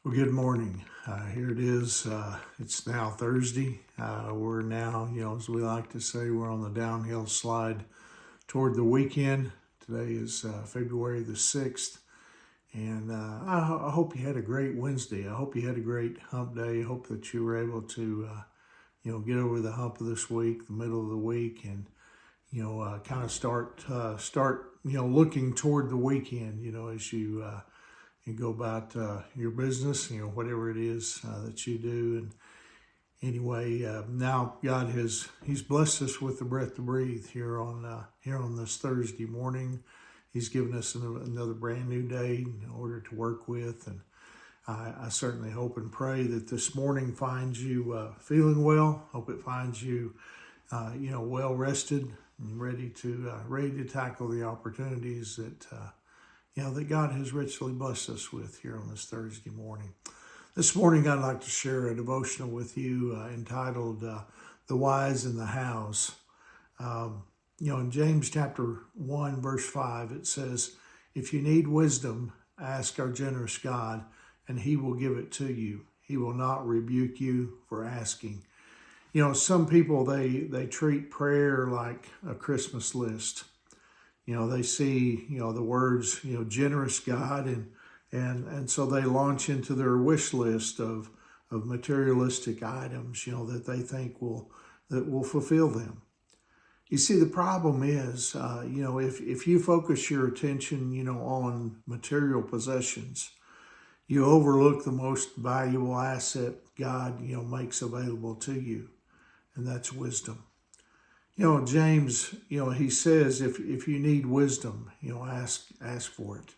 Well, good morning. Here it is. It's now Thursday. We're now, as we like to say, we're on the downhill slide toward the weekend. Today is February the 6th. And I hope you had a great Wednesday. I hope you had a great hump day. I hope that you were able to, get over the hump of this week, the middle of the week, and, kind of start, looking toward the weekend, as you go about your business, whatever it is that you do. And anyway, now God He's blessed us with the breath to breathe here on this Thursday morning. He's given us another brand new day in order to work with, and I certainly hope and pray that this morning finds you feeling well. Hope it finds you, well rested and ready to tackle the opportunities that God has richly blessed us with here on this Thursday morning. This morning, I'd like to share a devotional with you entitled The Whys and the Hows. In James chapter 1, verse 5, it says, "If you need wisdom, ask our generous God, and he will give it to you. He will not rebuke you for asking." Some people, they treat prayer like a Christmas list. They see, the words, generous God, and so they launch into their wish list of materialistic items, that they think will fulfill them. You see, the problem is, if you focus your attention, on material possessions, you overlook the most valuable asset God, makes available to you, and that's wisdom. James, he says, if you need wisdom, ask for it.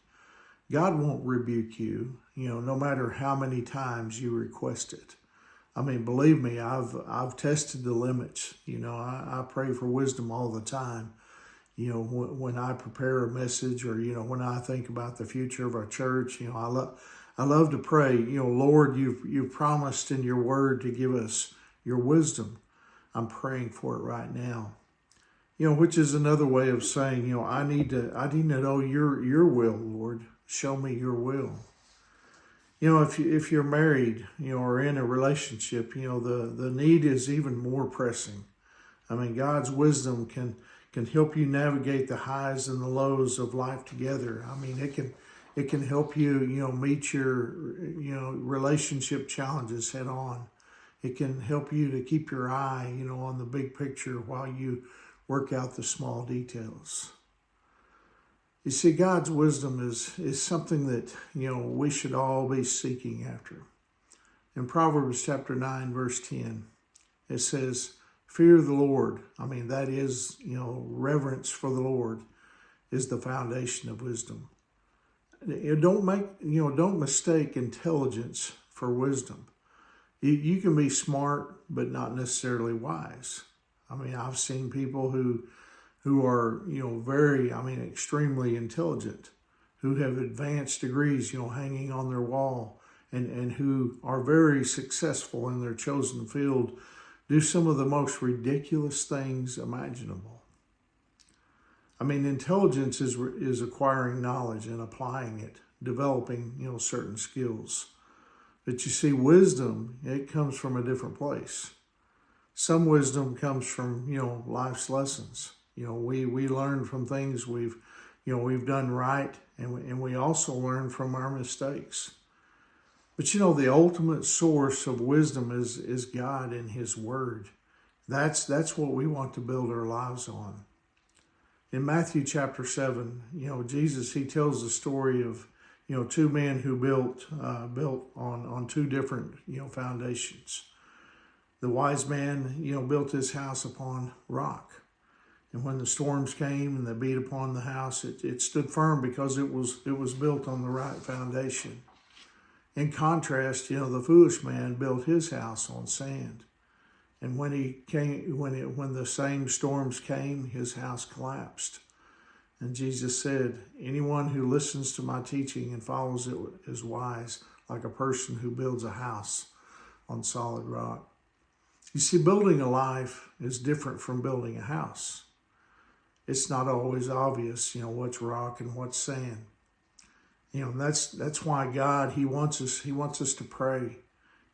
God won't rebuke you, no matter how many times you request it. I mean, believe me, I've tested the limits. I pray for wisdom all the time. When I prepare a message, or when I think about the future of our church, I love to pray. Lord, you've promised in your word to give us your wisdom. I'm praying for it right now. Which is another way of saying, I need to know your will, Lord. Show me your will. If you're married, or in a relationship, the need is even more pressing. I mean, God's wisdom can help you navigate the highs and the lows of life together. I mean, it can help you, meet your, relationship challenges head on. It can help you to keep your eye, on the big picture while you work out the small details. You see, God's wisdom is something that, we should all be seeking after. In Proverbs chapter 9, verse 10, it says, "Fear the Lord." I mean, that is, reverence for the Lord is the foundation of wisdom. Don't mistake intelligence for wisdom. You can be smart, but not necessarily wise. I mean, I've seen people who are, extremely intelligent, who have advanced degrees, hanging on their wall, and who are very successful in their chosen field, do some of the most ridiculous things imaginable. I mean, intelligence is acquiring knowledge and applying it, developing, certain skills. But you see, wisdom, it comes from a different place. Some wisdom comes from, life's lessons. We learn from things we've done right, and we also learn from our mistakes. But the ultimate source of wisdom is God and His Word. That's what we want to build our lives on. In Matthew chapter 7, Jesus, He tells the story of, two men who built on two different, foundations. The wise man, built his house upon rock. And when the storms came and they beat upon the house, it stood firm because it was built on the right foundation. In contrast, the foolish man built his house on sand. And when the same storms came, his house collapsed. And Jesus said, "Anyone who listens to my teaching and follows it is wise, like a person who builds a house on solid rock." You see, building a life is different from building a house. It's not always obvious, what's rock and what's sand. That's why God, He wants us to pray,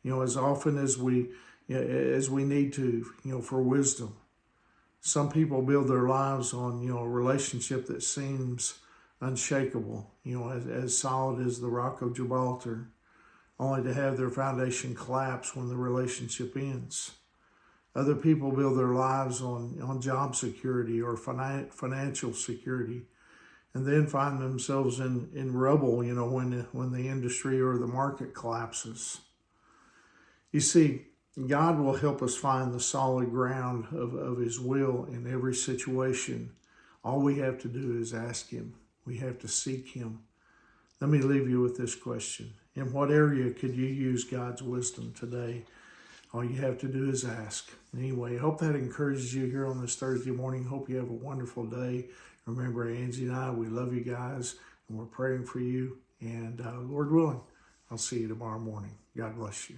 as often as we need to, for wisdom. Some people build their lives on, a relationship that seems unshakable, as solid as the rock of Gibraltar, only to have their foundation collapse when the relationship ends. Other people build their lives on job security or financial security, and then find themselves in rubble, when the industry or the market collapses. You see, God will help us find the solid ground of His will in every situation. All we have to do is ask Him. We have to seek Him. Let me leave you with this question. In what area could you use God's wisdom today? All you have to do is ask. Anyway, I hope that encourages you here on this Thursday morning. Hope you have a wonderful day. Remember, Angie and I, we love you guys, and we're praying for you. And Lord willing, I'll see you tomorrow morning. God bless you.